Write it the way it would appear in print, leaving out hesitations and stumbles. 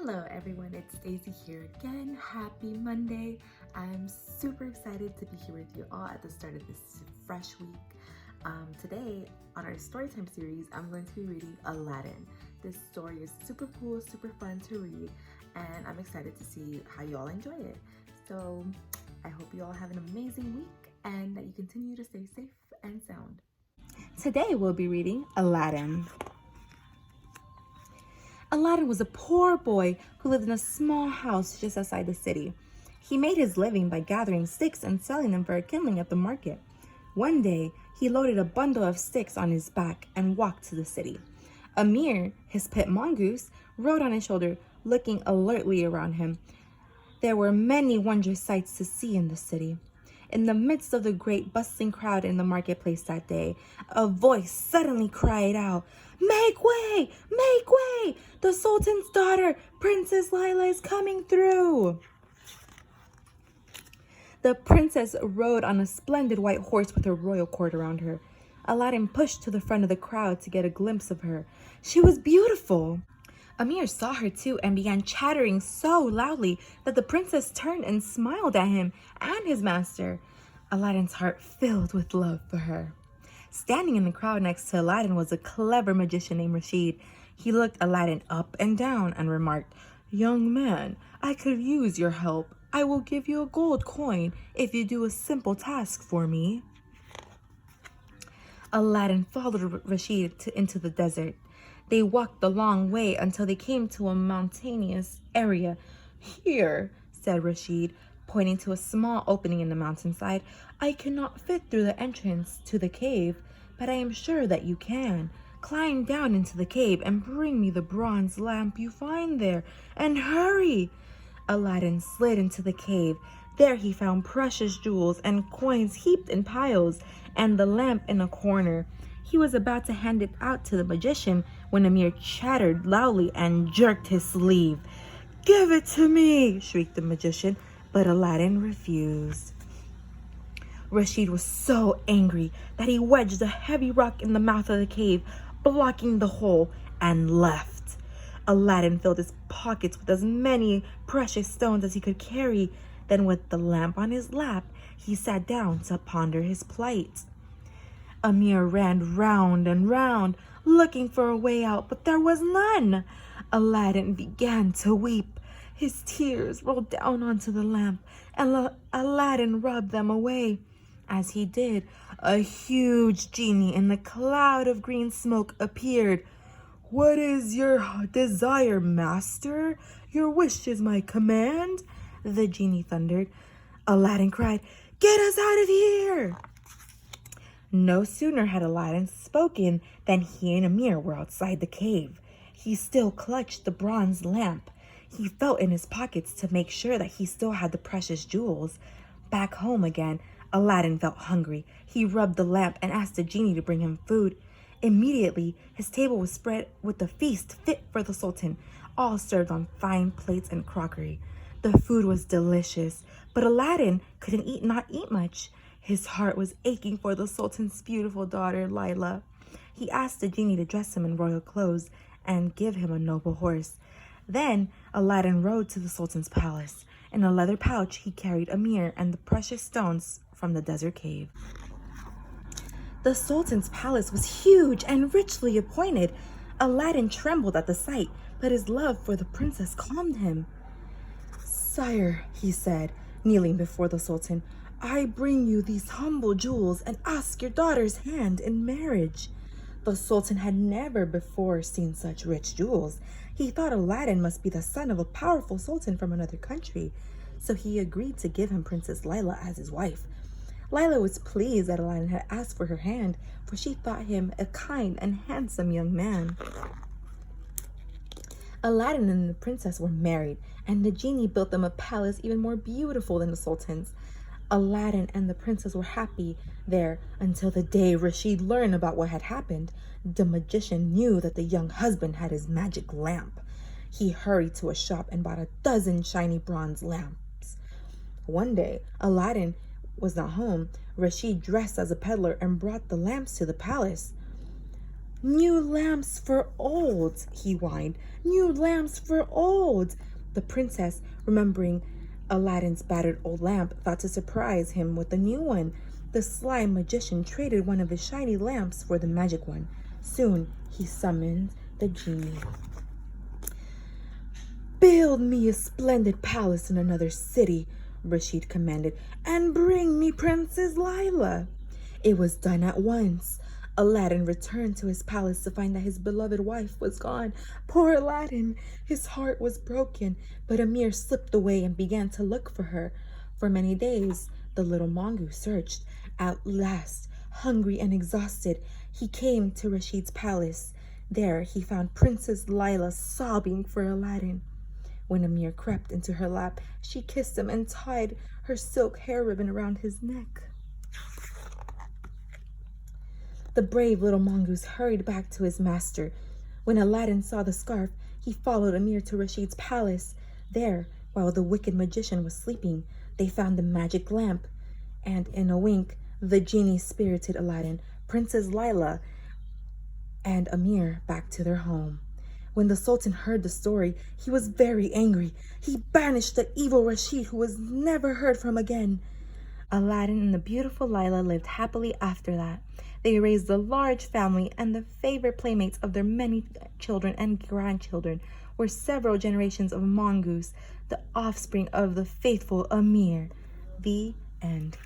Hello everyone, it's Daisy here again. Happy Monday. I'm super excited to be here with you all at the start of this fresh week. Today on our storytime series, I'm going to be reading Aladdin. This story is super cool, super fun to read, and I'm excited to see how you all enjoy it. So I hope you all have an amazing week and that you continue to stay safe and sound. Today we'll be reading Aladdin. Aladdin was a poor boy who lived in a small house just outside the city. He made his living by gathering sticks and selling them for a kindling at the market. One day, he loaded a bundle of sticks on his back and walked to the city. Amir, his pet mongoose, rode on his shoulder, looking alertly around him. There were many wondrous sights to see in the city. In the midst of the great bustling crowd in the marketplace that day, a voice suddenly cried out, "Make way! Make way! The Sultan's daughter, Princess Lila, is coming through!" The princess rode on a splendid white horse with her royal court around her. Aladdin pushed to the front of the crowd to get a glimpse of her. She was beautiful. Amir saw her too and began chattering so loudly that the princess turned and smiled at him and his master. Aladdin's heart filled with love for her. Standing in the crowd next to Aladdin was a clever magician named Rashid. He looked Aladdin up and down and remarked, "Young man, I could use your help. I will give you a gold coin if you do a simple task for me." Aladdin followed Rashid into the desert. They walked a long way until they came to a mountainous area. "Here," said Rashid, pointing to a small opening in the mountainside, "I cannot fit through the entrance to the cave, but I am sure that you can. Climb down into the cave and bring me the bronze lamp you find there, and hurry!" Aladdin slid into the cave. There he found precious jewels and coins heaped in piles, and the lamp in a corner. He was about to hand it out to the magician when Amir chattered loudly and jerked his sleeve. "Give it to me!" shrieked the magician, but Aladdin refused. Rashid was so angry that he wedged a heavy rock in the mouth of the cave, blocking the hole, and left. Aladdin filled his pockets with as many precious stones as he could carry. Then, with the lamp on his lap, he sat down to ponder his plight. Amir ran round and round, looking for a way out, but there was none. Aladdin began to weep. His tears rolled down onto the lamp, and Aladdin rubbed them away. As he did, a huge genie in a cloud of green smoke appeared. "What is your desire, master? Your wish is my command," the genie thundered. Aladdin cried, "Get us out of here!" No sooner had Aladdin spoken than he and Amir were outside the cave. He still clutched the bronze lamp. He felt in his pockets to make sure that he still had the precious jewels. Back home again, Aladdin felt hungry. He rubbed the lamp and asked the genie to bring him food. Immediately, his table was spread with a feast fit for the Sultan, all served on fine plates and crockery. The food was delicious, but Aladdin couldn't not eat much. His heart was aching for the Sultan's beautiful daughter, Lila. He asked the genie to dress him in royal clothes and give him a noble horse. Then Aladdin rode to the Sultan's palace. In a leather pouch, he carried Amir and the precious stones from the desert cave. The Sultan's palace was huge and richly appointed. Aladdin trembled at the sight, but his love for the princess calmed him. "Sire," he said, kneeling before the Sultan, "I bring you these humble jewels and ask your daughter's hand in marriage." The Sultan had never before seen such rich jewels. He thought Aladdin must be the son of a powerful sultan from another country, so he agreed to give him Princess Lila as his wife. Lila was pleased that Aladdin had asked for her hand, for she thought him a kind and handsome young man. Aladdin and the princess were married, and the genie built them a palace even more beautiful than the Sultan's. Aladdin and the princess were happy there until the day Rashid learned about what had happened. The magician knew that the young husband had his magic lamp. He hurried to a shop and bought 12 shiny bronze lamps. One day, Aladdin was not home. Rashid dressed as a peddler and brought the lamps to the palace. "New lamps for old," he whined. "New lamps for old." The princess, remembering Aladdin's battered old lamp, thought to surprise him with a new one. The sly magician traded one of his shiny lamps for the magic one. Soon he summoned the genie. "Build me a splendid palace in another city," Rashid commanded, "and bring me Princess Lila." It was done at once. Aladdin returned to his palace to find that his beloved wife was gone. Poor Aladdin! His heart was broken, but Amir slipped away and began to look for her. For many days, the little mongoose searched. At last, hungry and exhausted, he came to Rashid's palace. There, he found Princess Lila sobbing for Aladdin. When Amir crept into her lap, she kissed him and tied her silk hair ribbon around his neck. The brave little mongoose hurried back to his master. When Aladdin saw the scarf, he followed Amir to Rashid's palace. There, while the wicked magician was sleeping, they found the magic lamp, and in a wink, the genie spirited Aladdin, Princess Lila, and Amir back to their home. When the Sultan heard the story, he was very angry. He banished the evil Rashid, who was never heard from again. Aladdin and the beautiful Lila lived happily after that. They raised a large family, and the favorite playmates of their many children and grandchildren were several generations of mongoose, the offspring of the faithful Amir. The end.